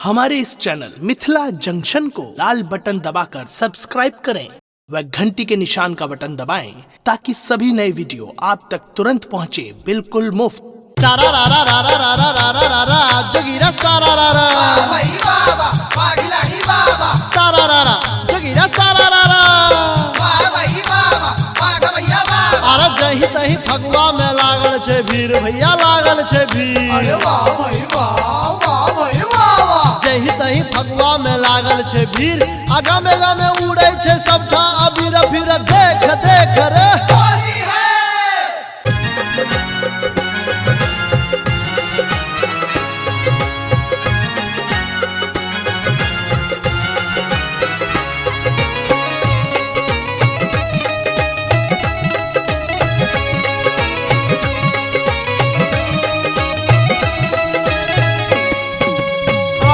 हमारे इस channel Mithila junction को लाल button दबाकर सब्सक्राइब करें व घंटी के निशान का बटन दबाएं ताकि सभी नए वीडियो आप तक तुरंत पहुंचे बिल्कुल मुफ्त। जोगिरा सारा रा रा भाई बाबा पागलानी बाबा सारा रा रा जोगिरा सारा रा रा भाई बाबा पाग भैया बाबा अरे जही तही फगुआ में लागल छे भीड़ भैया लागल छे भीड़ अरे वाह भाई वाह जही तही फगुआ में लागल छे भीड़ आगा में उड़े छे सब ठा अबीर फिर देख देख रे होली है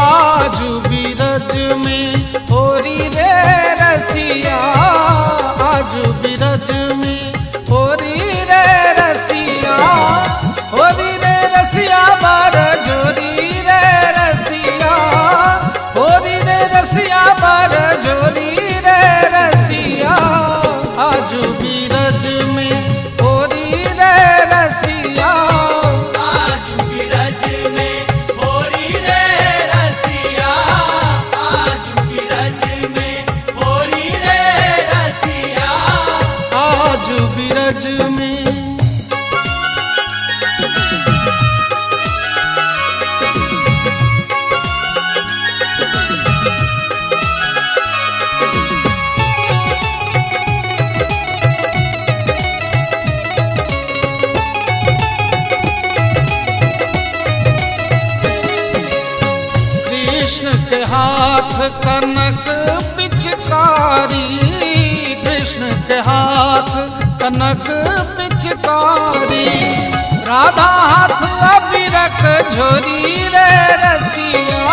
आजू बिरज में होरी रे रसिया आजू बिरज में होरी रे रसिया होरी रे रसिया बार जोरी रे रसिया होरी रे रसिया बार जोरी रे रसिया आजू बिरज में होरी रे रसिया आज बिरज में होरी रे रसिया आज बिरज में होरी रे रसिया आज बिरज में कृष्ण के हाथ कनक पिचकारी कृष्ण के हाथ कनक पिचकारी राधा हाथ अबीरक झोरी रे रसिया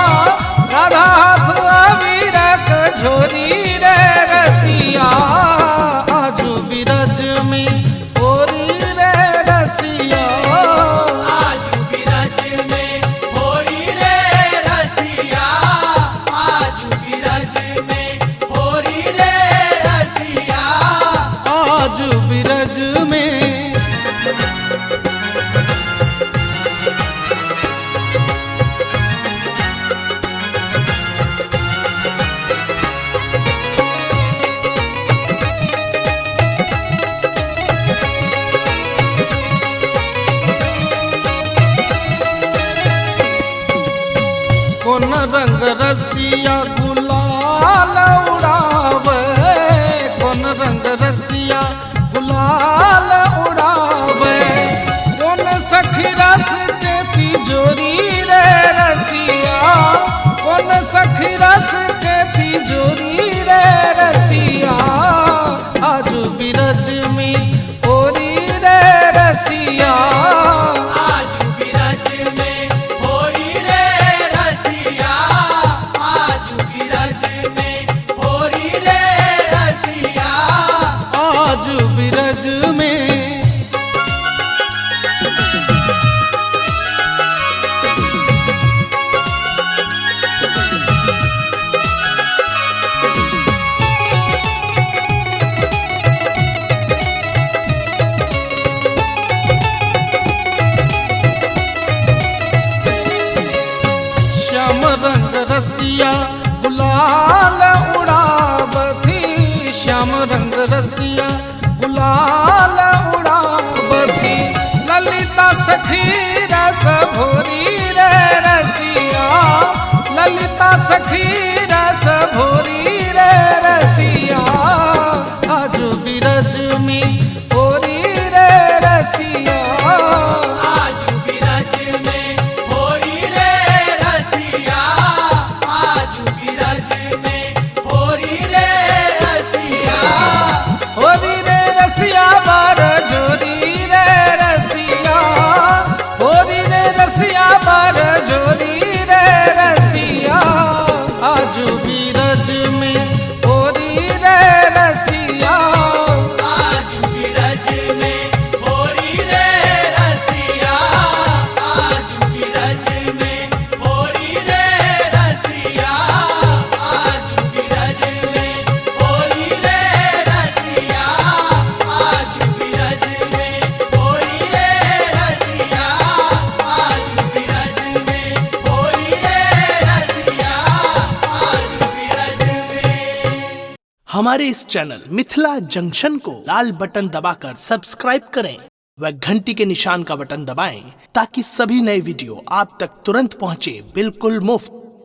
राधा हाथ अबीरक झोरी रे रसिया आजू बिरज में होरी रे रसिया आज बिरज में होरी रे रसिया आज बिरज में होरी रे रसिया आज बिरज में कौन रंग रसिया गुलाल उड़ावे कौन रंग रसिया गुलाल उड़ावे कौन सखी रस के तिजोरी रे रसिया कौन सखी रस के तिजोरी रे रसिया आज बिरज में होरी रे रसिया आज बिरज में होरी रे रसिया आज बिरज में होरी रे रसिया आज बिरज में श्याम रंग रसिया गुलाल उड़ावती श्याम रंग रसिया गुलाल उड़ावती ललिता सखी रस भोरी रे रसिया ललिता सखी रस भोरी रे रसिया आज बिरज में होरी रे रसिया आज बिरज में होरी रे रसिया आज बिरज में होरी रे रसिया होरी रे रसिया बार जोरी रे रसिया होरी रे रसिया बार जोरी रे रसिया आज बिरज हमारे इस चैनल मिथिला जंक्शन को लाल बटन दबाकर सब्सक्राइब करें व घंटी के निशान का बटन दबाएं ताकि सभी नए वीडियो आप तक तुरंत पहुंचे बिल्कुल मुफ्त।